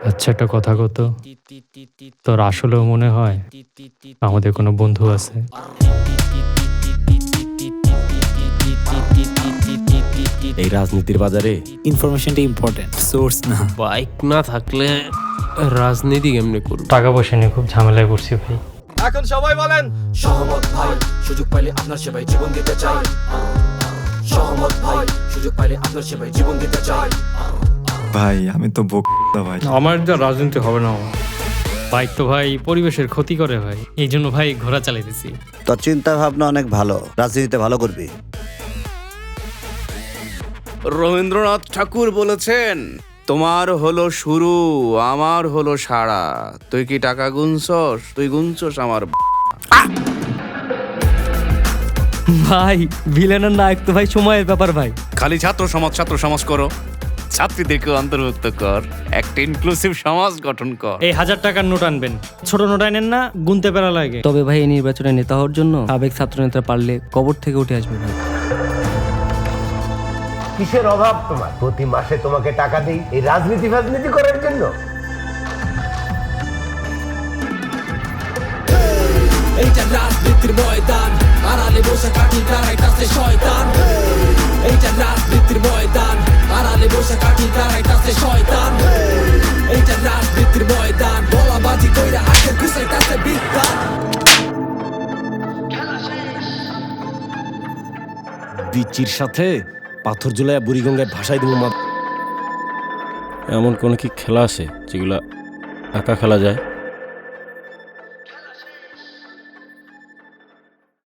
আচ্ছা, একটা কথা কত, তোর আসলেও মনে হয় আমাদের কোনো বন্ধু আছে? এই রাজনীতির বাজারে ইনফরমেশনটা ইম্পর্টেন্ট, সোর্স না। বাইক না থাকলে রাজনীতি কেমনে করব? টাকা পয়সা নিয়ে খুব ঝামেলায় পড়ছি ভাই। এখন সবাই বলেন সহমত ভাই, সুযোগ পাইলে আপনার সেবায় জীবন দিতে চাই। সহমত ভাই, সুযোগ পাইলে আপনার সেবায় জীবন দিতে চাই। ভাই আমি তো বোকা ভাই। আমার যা রাজনীতি হবে না, বাইক তো ভাই পরিবেশের ক্ষতি করে ভাই, এই জন্য ভাই ঘোড়া চালাইতেছি। তোর চিন্তা ভাবনা অনেক ভালো, রাজনীতিতে ভালো করবি। রবীন্দ্রনাথ ঠাকুর বলেছেন, তোমার হলো শুরু, আমার হলো সারা। তুই কি টাকা গুনছস? তুই গুনছস আমার ভাই ভিলেনের নায়ক তো ভাই সময়ের ব্যাপার ভাই। খালি ছাত্র সমাজ করো, ছাত্রীদেরকে অন্তর্ভুক্ত কর, একটা ইনক্লুসিভ সমাজ গঠন কর। এই 1000 টাকার নোট আনবেন, ছোট নোট আনেন না, গুনতে পেরা লাগে। তবে ভাই এই নির্বাচনে নেতা হওয়ার জন্য সাবেক ছাত্র নেতা পারলে কবর থেকে উঠে আসবে ভাই। কিসের অভাব তোমার? প্রতি মাসে তোমাকে টাকা দেই এই রাজনীতি করার জন্য। এইটা রাজনীতির ময়দান, আড়ালে বসে কাঠি দাঁড়াইতাছে শয়তান। এইটা রাজনীতির ময়দান, আড়ালে বসে কাঠি দাঁড়াইতাছে শয়তান। এইটা রাজনীতির ময়দান, বলাবাজি কইরা হাতে ঘুষাইতাছে বিদ্যান। বিচির সাথে পাথর ঝুলাইয়া বুড়িগঙ্গায় ভাসাই দেবো। এমন কোন কি খেলা আছে যেগুলা একা খেলা যায়?